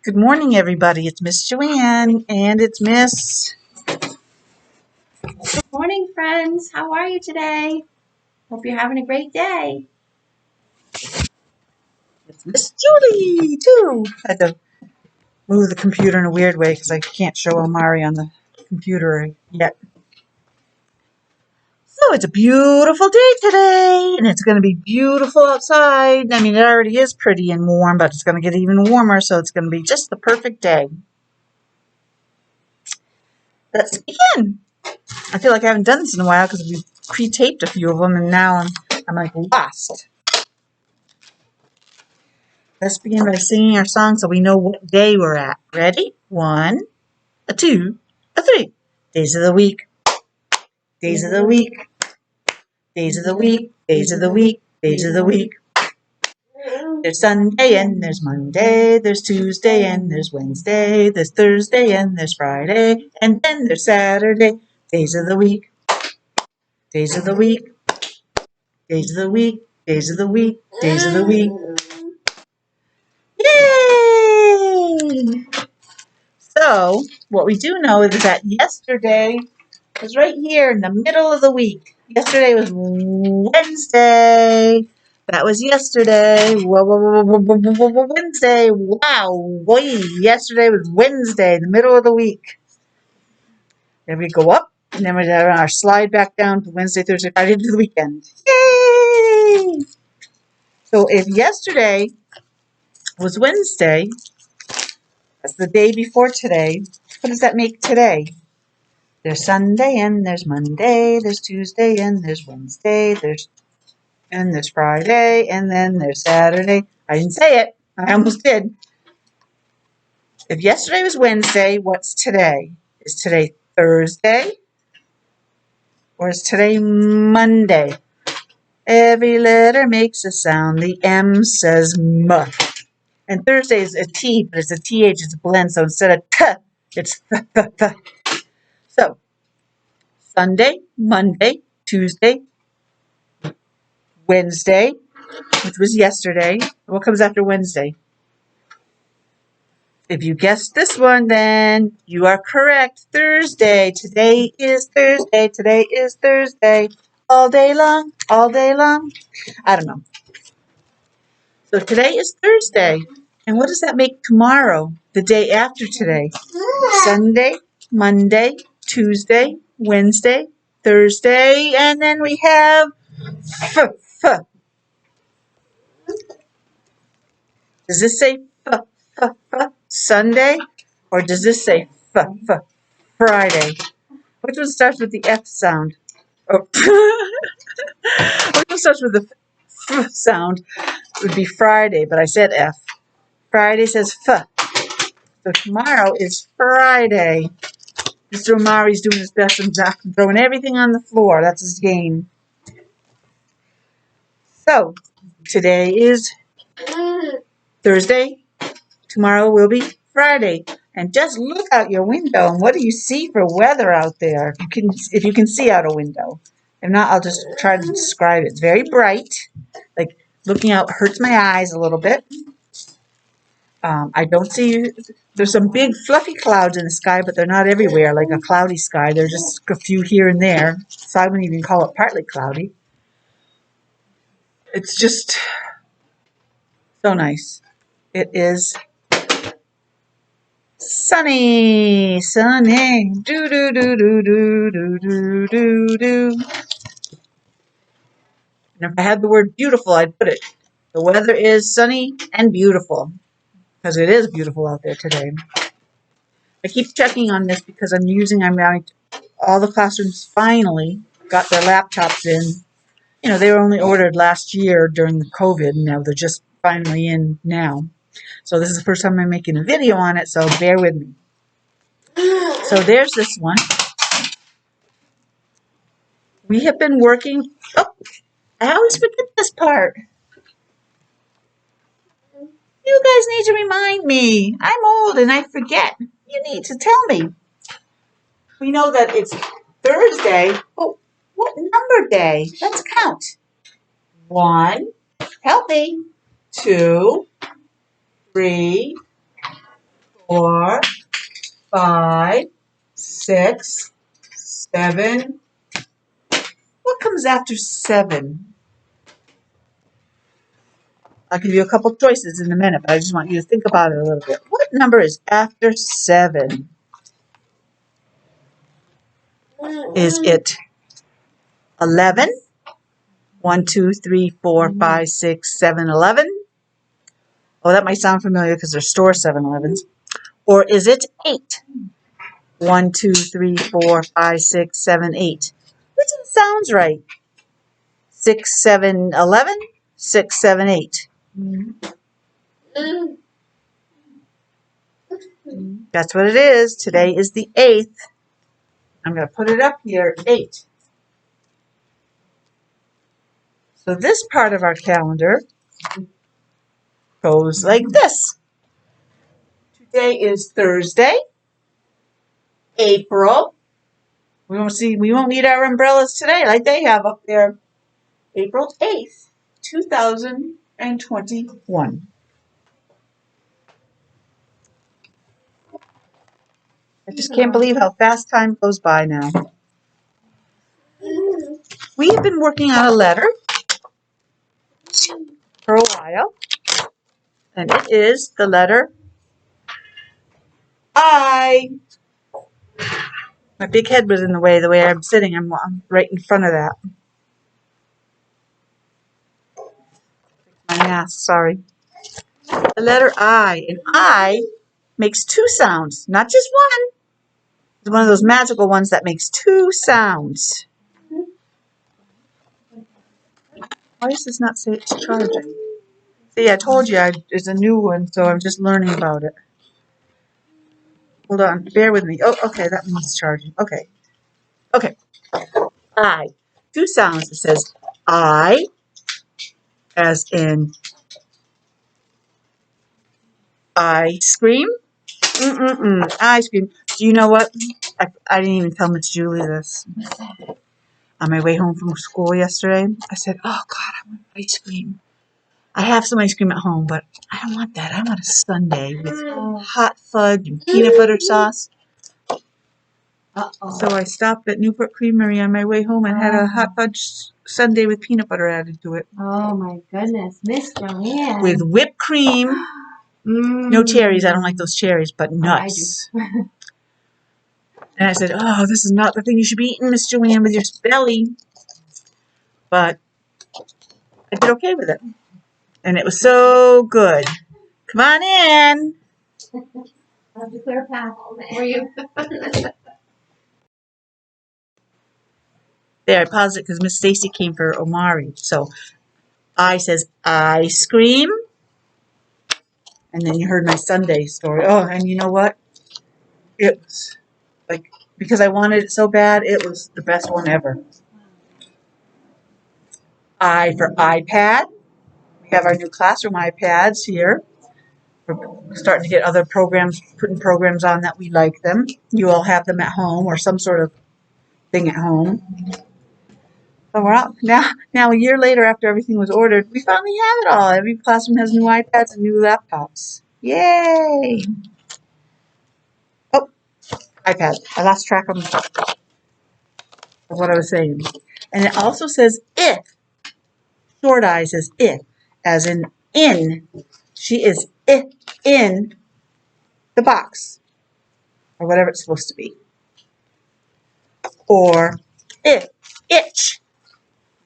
Good morning, everybody. It's Miss Joanne, and it's Miss. Morning, friends. How are you today? Hope you're having a great day. It's Miss Julie too. I had to move the computer in a weird way because I can't show Omari on the computer yet. So it's a beautiful day today, and it's going to be beautiful outside. I mean, it already is pretty and warm, but it's going to get even warmer, so it's going to be just the perfect day. Let's begin. I feel like I haven't done this in a while because we pre-taped a few of them, and now I'm like lost. Let's begin by singing our song so we know what day we're at. Ready? 1, a 2, a 3. Days of the week. Days of the week. Days of the week. Days of the week. Days of the week. There's Sunday and there's Monday. There's Tuesday and there's Wednesday. There's Thursday and there's Friday. And then there's Saturday. Days of the week. Days of the week. Days of the week. Days of the week. Days of the week. Yay! So, what we do know is that yesterday was right here in the middle of the week. Yesterday was Wednesday. That was yesterday. Wednesday. Wow. Boy, yesterday was Wednesday, the middle of the week. Then we go up, and then we have our slide back down to Wednesday, Thursday, Friday to the weekend. Yay! So if yesterday was Wednesday, that's the day before today, what does that make today? There's Sunday and there's Monday, there's Tuesday and there's Wednesday, there's Friday, and then there's Saturday. I didn't say it. I almost did. If yesterday was Wednesday, what's today? Is today Thursday? Or is today Monday? Every letter makes a sound. The M says M. And Thursday is a T, but it's a TH, it's a blend. So instead of T, it's th. So, Sunday, Monday, Tuesday, Wednesday, which was yesterday. What comes after Wednesday? If you guessed this one, then you are correct. Thursday. Today is Thursday. Today is Thursday. All day long. All day long. I don't know. So today is Thursday. And what does that make tomorrow? The day after today? Sunday, Monday, Tuesday, Wednesday, Thursday, and then we have f. Does this say Sunday? Or does this say Friday? Which one starts with the F sound? Oh. Which one starts with the F sound? It would be Friday, but I said F. Friday says F. So tomorrow is Friday. Mr. Omari's doing his best and throwing everything on the floor. That's his game. So today is Thursday. Tomorrow will be Friday. And just look out your window and what do you see for weather out there? If you can see out a window. If not, I'll just try to describe it. It's very bright. Like looking out hurts my eyes a little bit. I don't see, there's some big fluffy clouds in the sky, but they're not everywhere like a cloudy sky. They're just a few here and there. So I wouldn't even call it partly cloudy. It's just so nice. It is sunny, sunny, do do do do do do do do do. And if I had the word beautiful, I'd put it. The weather is sunny and beautiful because it is beautiful out there today. I keep checking on this because all the classrooms finally got their laptops in. You know, they were only ordered last year during the COVID, and now they're just finally in now. So this is the first time I'm making a video on it, so bear with me. So there's this one. We have been working. Oh, I always forget this part. You guys need to remind me. I'm old and I forget. You need to tell me. We know that it's Thursday. Oh, what number day? Let's count. 1, help me. 2, 3, 4, 5, 6, 7. What comes after 7? I'll give you a couple choices in a minute, but I just want you to think about it a little bit. What number is after 7? Is it 11? 1, 2, 3, 4, 5, 6, 7, 11? Oh, that might sound familiar because there's store 7-Elevens. Or is it 8? 1, 2, 3, 4, 5, 6, 7, 8. Which one sounds right? 6, 7, 11? 6, 7, 8. That's what it is. Today is the 8th. I'm going to put it up here, 8. So this part of our calendar goes like this. Today is Thursday, April. We won't need our umbrellas today like they have up there. April 8th, 2021. I just can't believe how fast time goes by now. We have been working on a letter for a while, and it is the letter I. My big head was in the way I'm sitting. I'm right in front of that. My mask, sorry. The letter I, and I makes 2 sounds, not just one. It's one of those magical ones that makes 2 sounds. Why does this not say it's charging? See, I told you it's a new one, so I'm just learning about it. Hold on, bear with me. Oh, okay, that means it's charging. Okay. I. 2 sounds. It says I, as in ice cream. Ice cream. Do you know what? I didn't even tell Miss Julie this. On my way home from school yesterday, I said, oh, God, I want ice cream. I have some ice cream at home, but I don't want that. I want a sundae with hot fudge and peanut butter sauce. So I stopped at Newport Creamery on my way home and had a hot fudge sundae with peanut butter added to it. Oh my goodness, Miss Joanne. With whipped cream. No cherries. I don't like those cherries, but nuts. Oh, I do. And I said, oh, this is not the thing you should be eating, Miss Joanne, with your belly. But I did okay with it. And it was so good. Come on in. I'll have to clear a path for you. There, I paused it because Miss Stacy came for Omari. So I says ice cream. And then you heard my Sunday story. Oh, and you know what? It was like, because I wanted it so bad, it was the best one ever. I for iPad. We have our new classroom iPads here. We're starting to get other programs, putting programs on that we like them. You all have them at home or some sort of thing at home. So we're out now a year later after everything was ordered, we finally have it all. Every classroom has new iPads and new laptops. Yay! Oh, iPad. I lost track of what I was saying. And it also says if. Short I says if, as in. She is in the box, or whatever it's supposed to be. Or if, itch.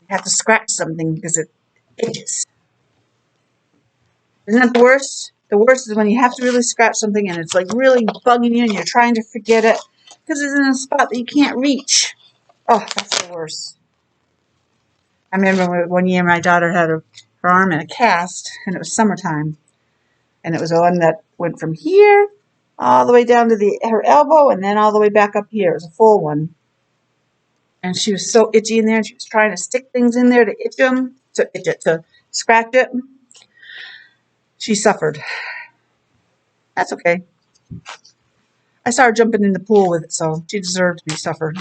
You have to scratch something because it itches. Isn't that the worst? The worst is when you have to really scratch something and it's like really bugging you and you're trying to forget it because it's in a spot that you can't reach. Oh, that's the worst. I remember one year my daughter had her arm in a cast and it was summertime. And it was the one that went from here all the way down to her elbow and then all the way back up here. It was a full one. And she was so itchy in there and she was trying to stick things in there to itch them, to scratch it. She suffered. That's okay. I saw her jumping in the pool with it, so she deserved to be suffered.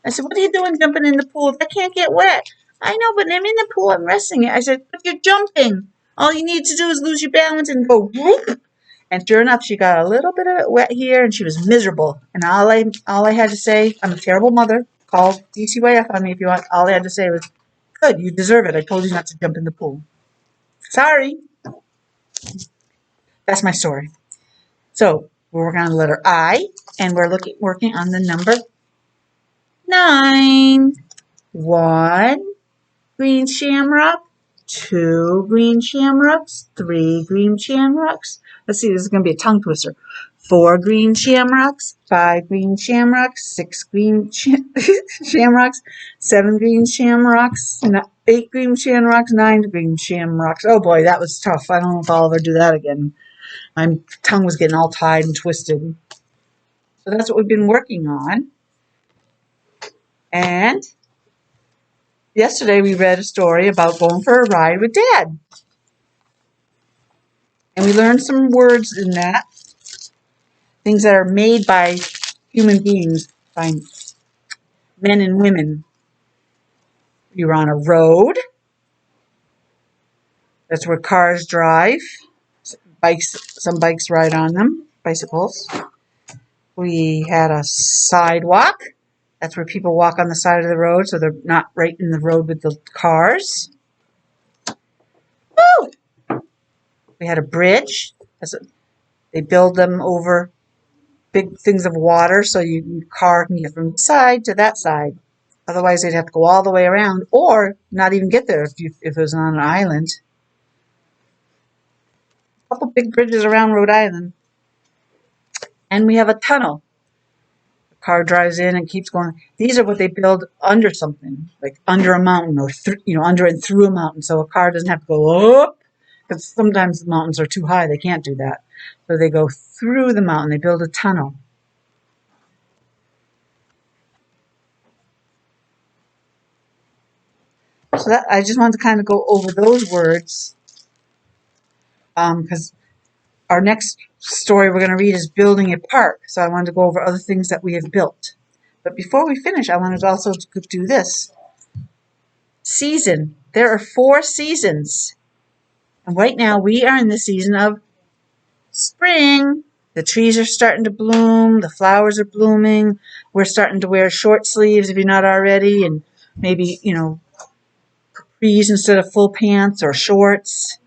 I said, what are you doing jumping in the pool? I can't get wet. I know, but I'm in the pool. I'm resting it. I said, but you're jumping. All you need to do is lose your balance and go whoop, And sure enough, she got a little bit of it wet here, and she was miserable. And all I had to say, I'm a terrible mother. Call DCYF on me if you want. All I had to say was, "Good, you deserve it. I told you not to jump in the pool." Sorry. That's my story. So we're working on the letter I, and we're working on the number 9. 1 green shamrock, 2 green shamrocks, 3 green shamrocks. Let's see, this is going to be a tongue twister. 4 green shamrocks, 5 green shamrocks, 6 green shamrocks, 7 green shamrocks, 8 green shamrocks, 9 green shamrocks. Oh boy, that was tough. I don't know if I'll ever do that again. My tongue was getting all tied and twisted. So that's what we've been working on. And yesterday we read a story about going for a ride with Dad. And we learned some words in that, things that are made by human beings, by men and women. We were on a road. That's where cars drive. Some bikes ride on them, bicycles. We had a sidewalk. That's where people walk on the side of the road, so they're not right in the road with the cars. Woo! We had a bridge. They build them over big things of water so your car can get from this side to that side. Otherwise, they'd have to go all the way around or not even get there if it was on an island. A couple big bridges around Rhode Island. And we have a tunnel. The car drives in and keeps going. These are what they build under something, like under a mountain or under and through a mountain, so a car doesn't have to go up, because sometimes the mountains are too high. They can't do that. So they go through the mountain. They build a tunnel. So I just wanted to kind of go over those words, because our next story we're going to read is building a park. So I wanted to go over other things that we have built. But before we finish, I wanted also to do this. Season. There are 4 seasons. And right now we are in the season of spring. The trees are starting to bloom. The flowers are blooming. We're starting to wear short sleeves if you're not already, and maybe, capris instead of full pants or shorts.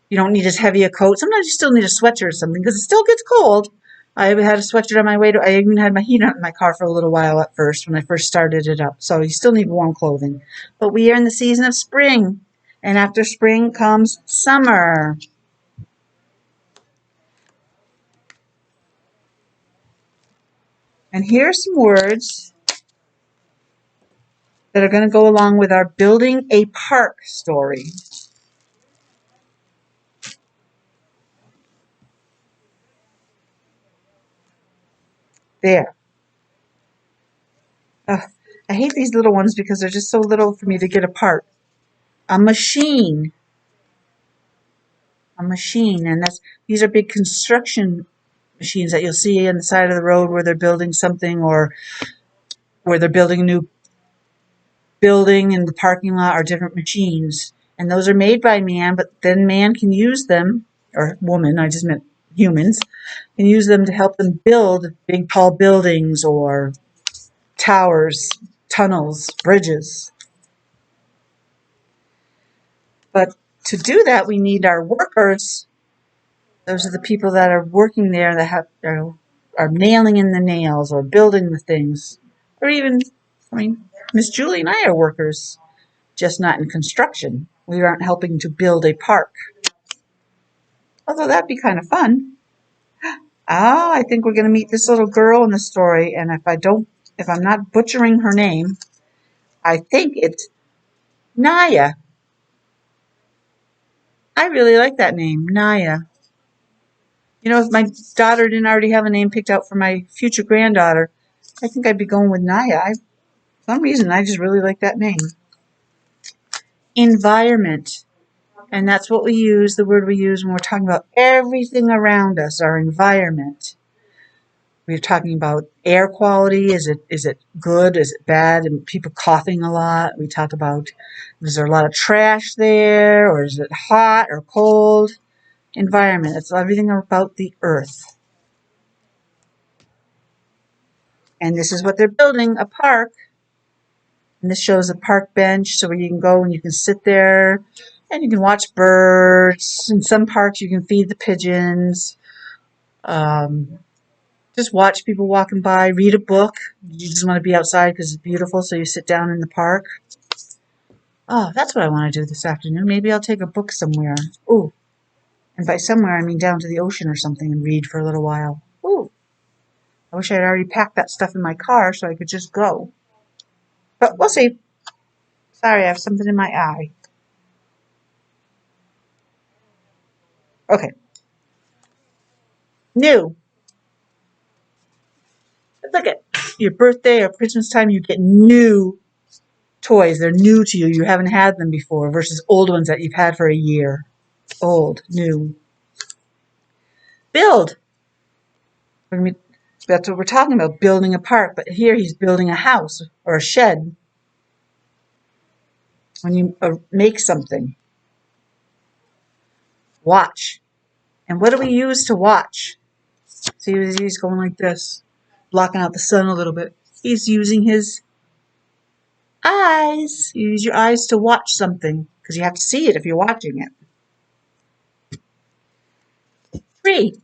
You don't need as heavy a coat. Sometimes you still need a sweatshirt or something because it still gets cold. I had a sweatshirt on my way I even had my heat on in my car for a little while at first when I first started it up. So you still need warm clothing. But we are in the season of spring. And after spring comes summer. And here are some words that are going to go along with our building a park story. There. Ugh, I hate these little ones because they're just so little for me to get apart. A machine. A machine. And these are big construction machines that you'll see on the side of the road where they're building something, or where they're building a new building in the parking lot, are different machines. And those are made by man, but then man can use them, or woman, I just meant humans, can use them to help them build big tall buildings or towers, tunnels, bridges. But to do that, we need our workers. Those are the people that are working there that are nailing in the nails or building the things. Or even, Miss Julie and I are workers, just not in construction. We aren't helping to build a park. Although that'd be kind of fun. I think we're going to meet this little girl in the story, and if I'm not butchering her name, I think it's Naya. I really like that name, Naya. If my daughter didn't already have a name picked out for my future granddaughter, I think I'd be going with Naya. For some reason, I just really like that name. Environment. And that's what the word we use when we're talking about everything around us, our environment. We're talking about air quality. Is it good? Is it bad? And people coughing a lot. We talk about, is there a lot of trash there? Or is it hot or cold? environment. It's everything about the earth. And this is what they're building, a park. And this shows a park bench, so where you can go and you can sit there and you can watch birds. In some parks, you can feed the pigeons. Just watch people walking by, read a book. You just want to be outside because it's beautiful, so you sit down in the park. Oh, that's what I want to do this afternoon. Maybe I'll take a book somewhere. Ooh, and by somewhere, I mean down to the ocean or something and read for a little while. Ooh, I wish I'd already packed that stuff in my car so I could just go. But we'll see. Sorry, I have something in my eye. Okay. New. Look at your birthday or Christmas time, you get new toys. They're new to you. You haven't had them before versus old ones that you've had for a year. Old, new. Build. That's what we're talking about, building a park. But here he's building a house or a shed. When you make something. Watch. And what do we use to watch? See, he's going like this, blocking out the sun a little bit. He's using his eyes. You use your eyes to watch something because you have to see it if you're watching it. Tree.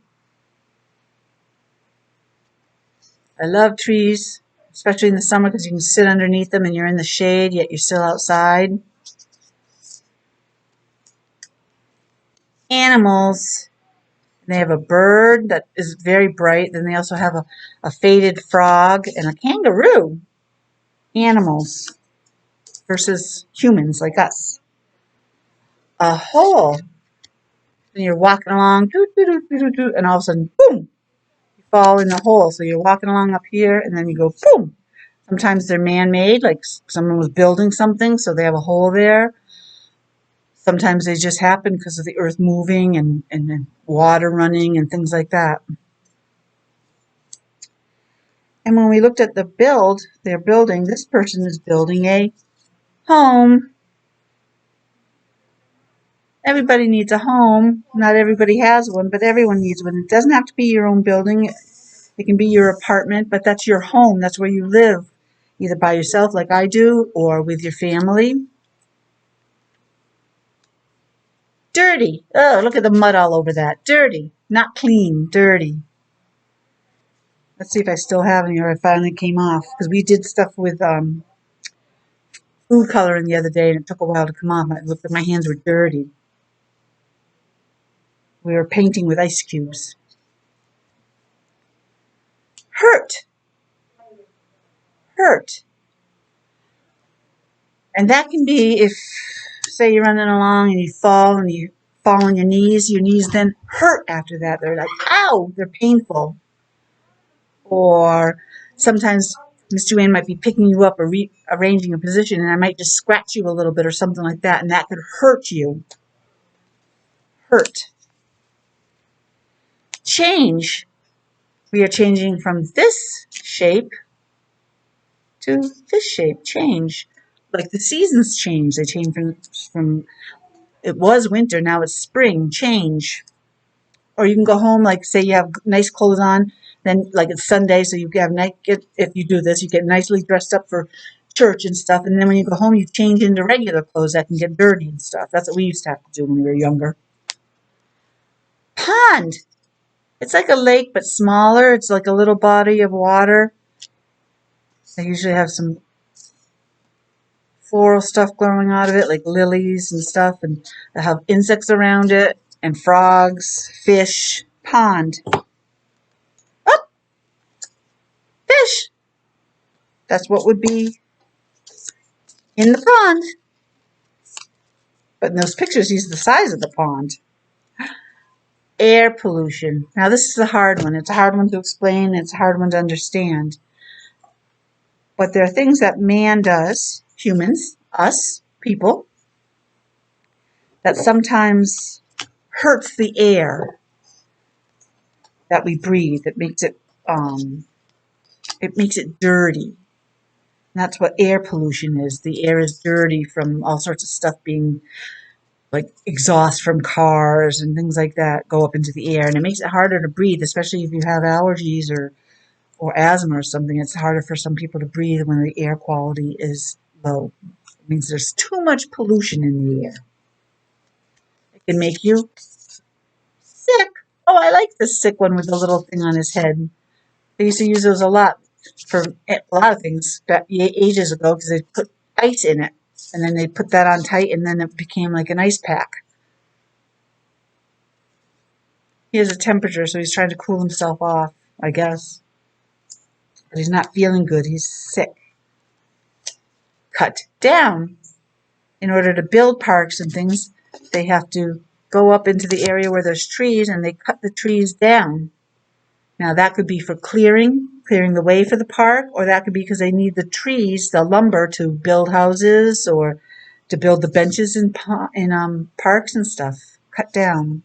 I love trees, especially in the summer because you can sit underneath them and you're in the shade, yet you're still outside. Animals. They have a bird that is very bright. Then they also have a faded frog and a kangaroo. Animals versus humans like us. A hole. And you're walking along, and all of a sudden, boom, you fall in the hole. So you're walking along up here, and then you go, boom. Sometimes they're man-made, like someone was building something, so they have a hole there. Sometimes they just happen because of the earth moving and water running and things like that. And when we looked at the build, they're building, this person is building a home. Everybody needs a home. Not everybody has one, but everyone needs one. It doesn't have to be your own building. It can be your apartment, but that's your home. That's where you live, either by yourself like I do or with your family. Dirty. Oh, look at the mud all over that. Dirty. Not clean. Dirty. Let's see if I still have any or it finally came off. Because we did stuff with food coloring the other day and it took a while to come off. I looked at my hands were dirty. We were painting with ice cubes. Hurt. Hurt. And that can be if, say, you're running along and you fall on your knees then hurt after that. They're like, ow, they're painful. Or sometimes Miss Joanne might be picking you up or arranging a position and I might just scratch you a little bit or something like that, and that could hurt you. Hurt. Change. We are changing from this shape to this shape. Change. Like the seasons change. They change from it was winter, now it's spring. Change. Or you can go home, like say you have nice clothes on, then like it's Sunday, so you have if you do this, you get nicely dressed up for church and stuff, and then when you go home, you change into regular clothes that can get dirty and stuff. That's what we used to have to do when we were younger. Pond. It's like a lake, but smaller. It's like a little body of water. They usually have some floral stuff growing out of it, like lilies and stuff, and they have insects around it, and frogs, fish. Pond. Oh, fish. That's what would be in the pond. But in those pictures, he's the size of the pond. Air pollution. Now, this is a hard one. It's a hard one to explain. It's a hard one to understand. But there are things that man does, humans, us, people, that sometimes hurts the air that we breathe. It makes it dirty. And that's what air pollution is. The air is dirty from all sorts of stuff being like exhaust from cars and things like that go up into the air, and it makes it harder to breathe, especially if you have allergies or asthma or something. It's harder for some people to breathe when the air quality is low. It means there's too much pollution in the air. It can make you sick. Oh, I like the sick one with the little thing on his head. They used to use those a lot for a lot of things ages ago because they put ice in it, and then they put that on tight, and then it became like an ice pack. He has a temperature, so he's trying to cool himself off, I guess. But he's not feeling good. He's sick. Cut down. In order to build parks and things, they have to go up into the area where there's trees, and they cut the trees down. Now, that could be for clearing the way for the park, or that could be because they need the trees, the lumber, to build houses or to build the benches in parks and stuff. Cut down.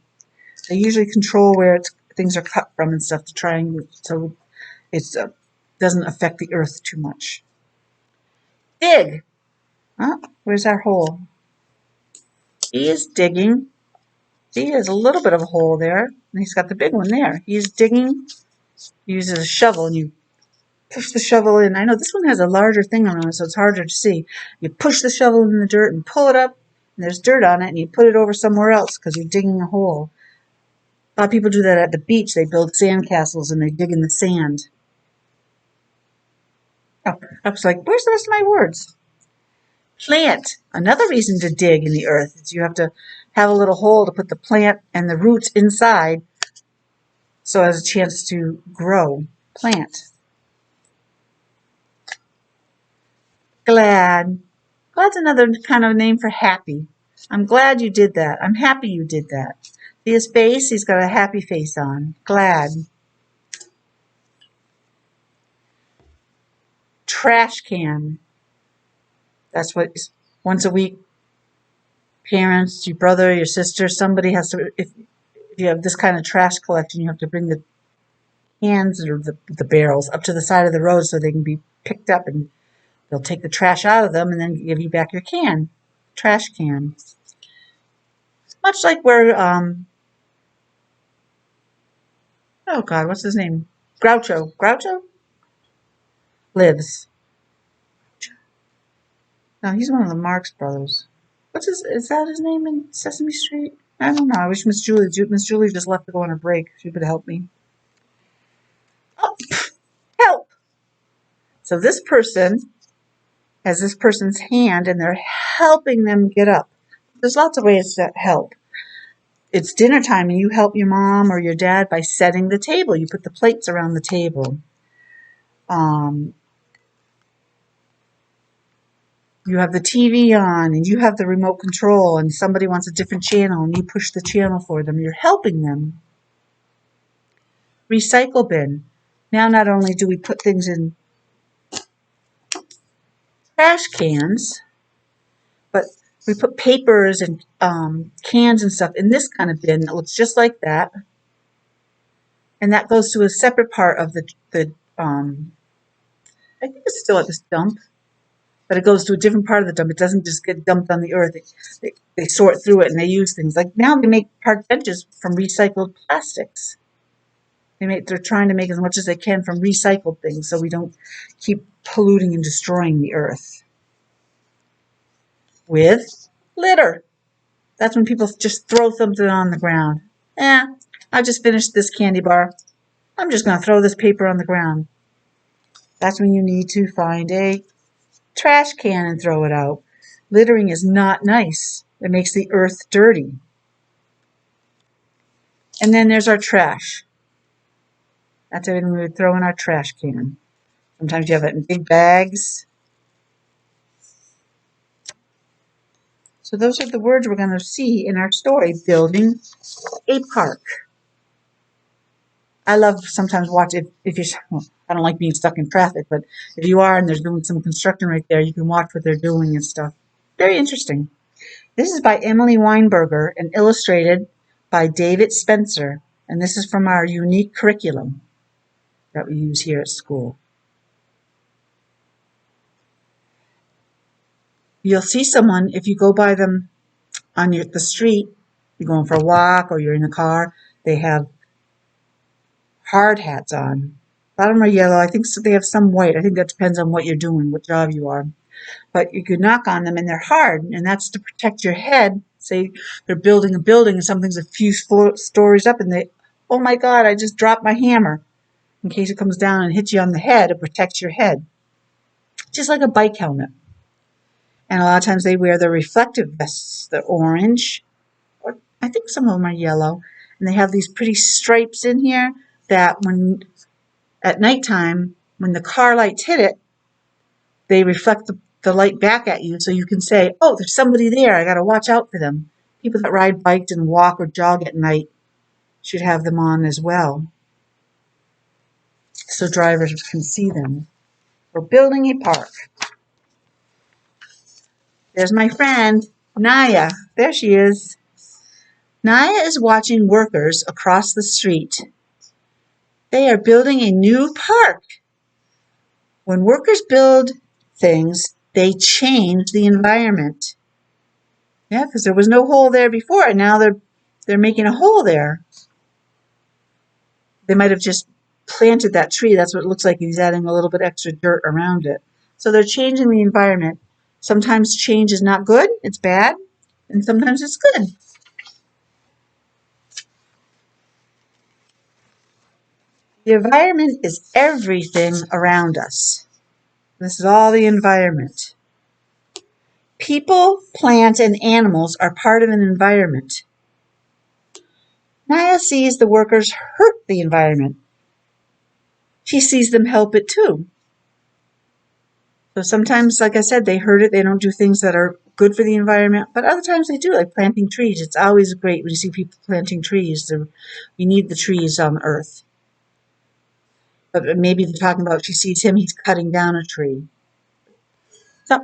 They usually control where things are cut from and stuff to try and so it doesn't affect the earth too much. Dig. Oh, where's our hole? He is digging. See, there's a little bit of a hole there, and he's got the big one there. He's digging. He uses a shovel, and you push the shovel in. I know this one has a larger thing around it, so it's harder to see. You push the shovel in the dirt and pull it up, and there's dirt on it, and you put it over somewhere else because you're digging a hole. A lot of people do that at the beach. They build sand castles, and they dig in the sand. Oh, I was like, where's the rest of my words? Plant. Another reason to dig in the earth is you have to have a little hole to put the plant and the roots inside so it has a chance to grow. Plant. Glad. Glad's another kind of name for happy. I'm glad you did that. I'm happy you did that. See his face? He's got a happy face on. Glad. Trash can. That's what once a week, parents, your brother, your sister, somebody has to, if you have this kind of trash collection, you have to bring the cans or the barrels up to the side of the road so they can be picked up, and they'll take the trash out of them and then give you back your can. Trash can. Much like where, oh God, what's his name? Groucho lives. No, he's one of the Marx brothers. Is that his name in Sesame Street? I don't know. I wish Miss Julie just left to go on a break. She could help me. Oh, help! So this person has this person's hand, and they're helping them get up. There's lots of ways to help. It's dinner time, and you help your mom or your dad by setting the table. You put the plates around the table. You have the TV on, and you have the remote control, and somebody wants a different channel, and you push the channel for them. You're helping them. Recycle bin. Now not only do we put things in trash cans, but we put papers and cans and stuff in this kind of bin that looks just like that. And that goes to a separate part of the I think it's still at this dump, but it goes to a different part of the dump. It doesn't just get dumped on the earth. They sort through it, and they use things. Like now they make park benches from recycled plastics. They're trying to make as much as they can from recycled things so we don't keep polluting and destroying the earth. With litter. That's when people just throw something on the ground. I just finished this candy bar. I'm just going to throw this paper on the ground. That's when you need to find a trash can and throw it out. Littering is not nice. It makes the earth dirty. And then there's our trash. That's when we would throw in our trash can. Sometimes you have it in big bags. So those are the words we're going to see in our story, building a park. I love sometimes watch if you're, well, I don't like being stuck in traffic, but if you are and there's doing some construction right there, you can watch what they're doing and stuff. Very interesting. This is by Emily Weinberger and illustrated by David Spencer. And this is from our unique curriculum that we use here at school. You'll see someone, if you go by them on the street, you're going for a walk or you're in the car, they have hard hats on. A lot of them are yellow. I think they have some white. I think that depends on what you're doing, what job you are. But you could knock on them and they're hard, and that's to protect your head. Say they're building a building and something's a few stories up and they, oh my God, I just dropped my hammer. In case it comes down and hits you on the head, it protects your head. Just like a bike helmet. And a lot of times they wear the reflective vests, the orange, or I think some of them are yellow. And they have these pretty stripes in here that when at nighttime, when the car lights hit it, they reflect the light back at you so you can say, oh, there's somebody there. I got to watch out for them. People that ride bikes and walk or jog at night should have them on as well so drivers can see them. We're building a park. There's my friend, Naya. There she is. Naya is watching workers across the street. They are building a new park. When workers build things, they change the environment. Yeah, because there was no hole there before, and now they're making a hole there. They might have just planted that tree. That's what it looks like. He's adding a little bit extra dirt around it. So they're changing the environment. Sometimes change is not good, it's bad, and sometimes it's good. The environment is everything around us. This is all the environment. People, plants, and animals are part of an environment. Naya sees the workers hurt the environment. She sees them help it too. So sometimes, like I said, they hurt it. They don't do things that are good for the environment, but other times they do, like planting trees. It's always great when you see people planting trees. We need the trees on Earth. But maybe they're talking about, she sees him, he's cutting down a tree. So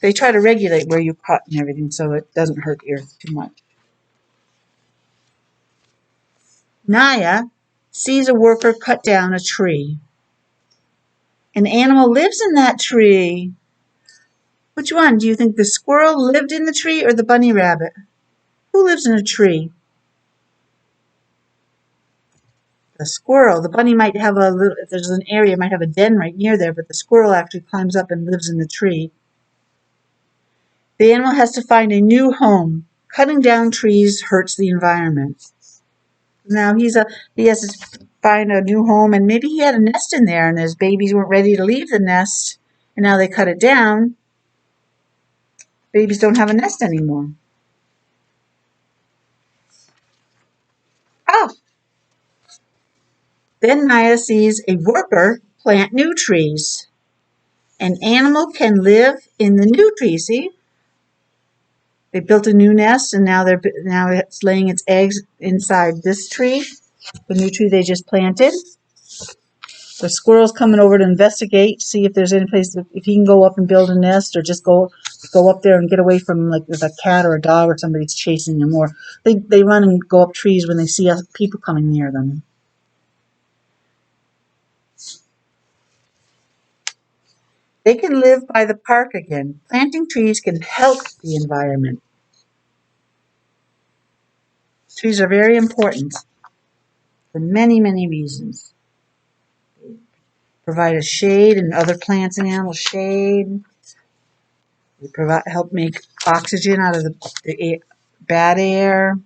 they try to regulate where you cut and everything so it doesn't hurt the earth too much. Naya sees a worker cut down a tree. An animal lives in that tree. Which one? Do you think the squirrel lived in the tree or the bunny rabbit? Who lives in a tree? The squirrel. The bunny might have a little, if there's an area, might have a den right near there, but the squirrel actually climbs up and lives in the tree. The animal has to find a new home. Cutting down trees hurts the environment. Now he has to find a new home, and maybe he had a nest in there and his babies weren't ready to leave the nest, and now they cut it down. Babies don't have a nest anymore. Oh, then Naya sees a worker plant new trees. An animal can live in the new tree. See, they built a new nest, and now it's laying its eggs inside this tree, the new tree they just planted. The squirrel's coming over to investigate, see if there's any place, if he can go up and build a nest, or just go up there and get away from, like, if a cat or a dog or somebody's chasing him. Or they run and go up trees when they see people coming near them. They can live by the park again. Planting trees can help the environment. Trees are very important for many, many reasons. They provide us shade, and other plants and animals shade. They help make oxygen out of the bad air.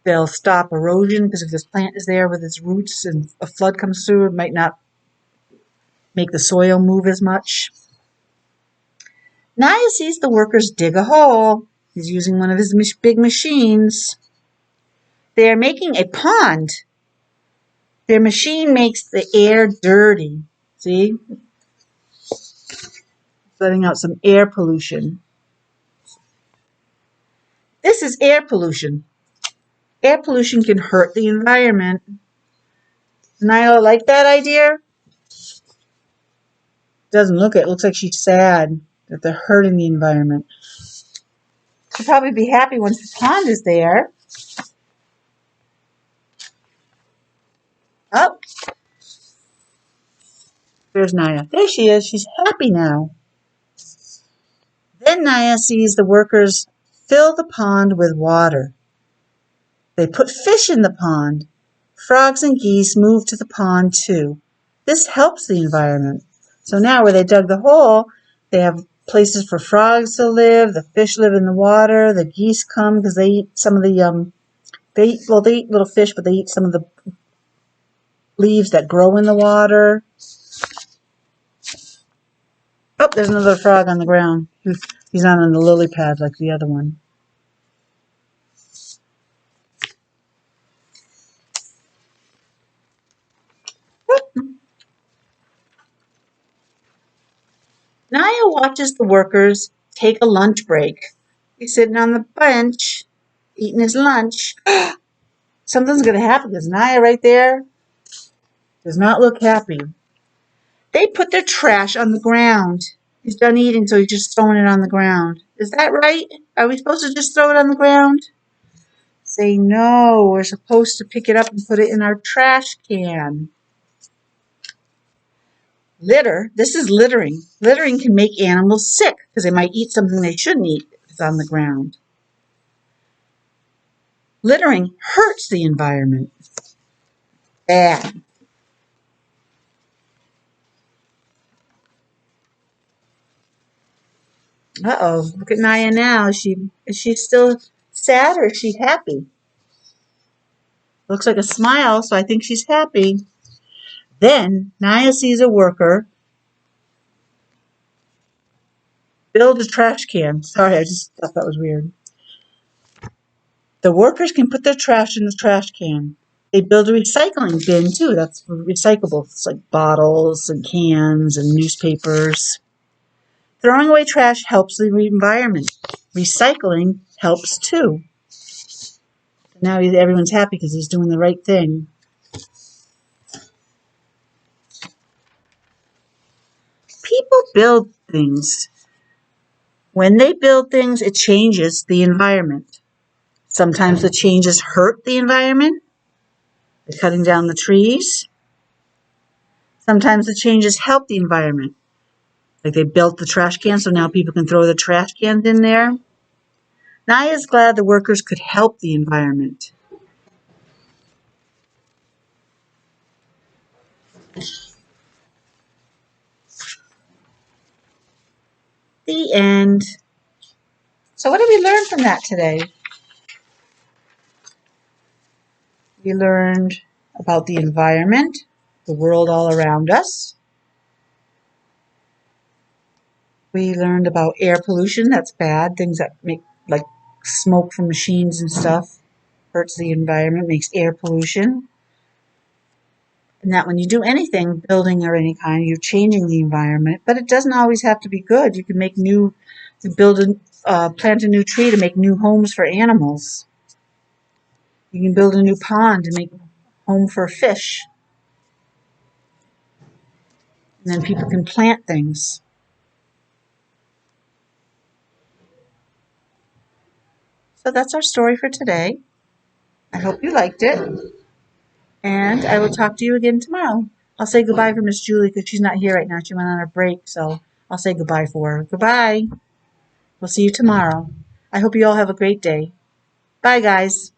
They'll stop erosion, because if this plant is there with its roots and a flood comes through, it might not make the soil move as much. Naya sees the workers dig a hole. He's using one of his big machines. They are making a pond. Their machine makes the air dirty. See? Letting out some air pollution. This is air pollution. Air pollution can hurt the environment. Naya like that idea? Doesn't look it. It looks like she's sad that they're hurting the environment. She'll probably be happy once the pond is there. Oh, there's Naya. There she is. She's happy now. Then Naya sees the workers fill the pond with water. They put fish in the pond. Frogs and geese move to the pond too. This helps the environment. So now where they dug the hole, they have places for frogs to live. The fish live in the water. The geese come because they eat some of the they eat little fish, but they eat some of the leaves that grow in the water. Oh, there's another frog on the ground. He's not on the lily pad like the other one. Naya watches the workers take a lunch break. He's sitting on the bench, eating his lunch. Something's going to happen because Naya right there does not look happy. They put their trash on the ground. He's done eating, so he's just throwing it on the ground. Is that right? Are we supposed to just throw it on the ground? Say no, we're supposed to pick it up and put it in our trash can. Litter, this is littering. Littering can make animals sick because they might eat something they shouldn't eat if it's on the ground. Littering hurts the environment. Bad. Uh-oh, look at Naya now. Is she still sad or is she happy? Looks like a smile, so I think she's happy. Then Naya sees a worker build a trash can. Sorry, I just thought that was weird. The workers can put their trash in the trash can. They build a recycling bin too. That's for recyclables. It's like bottles and cans and newspapers. Throwing away trash helps the environment. Recycling helps too. Now everyone's happy because he's doing the right thing. People build things. When they build things, it changes the environment. Sometimes the changes hurt the environment. They're cutting down the trees. Sometimes the changes help the environment. Like they built the trash can, so now people can throw the trash cans in there. Naya's glad the workers could help the environment. The end. So what did we learn from that today? We learned about the environment, the world all around us. We learned about air pollution. That's bad. Things that make like smoke from machines and stuff hurts the environment, makes air pollution. And that when you do anything, building or any kind, you're changing the environment. But it doesn't always have to be good. You can make new, plant a new tree to make new homes for animals. You can build a new pond to make a home for fish. And then people can plant things. So that's our story for today. I hope you liked it. And I will talk to you again tomorrow. I'll say goodbye for Miss Julie because she's not here right now. She went on her break, so I'll say goodbye for her. Goodbye. We'll see you tomorrow. I hope you all have a great day. Bye, guys.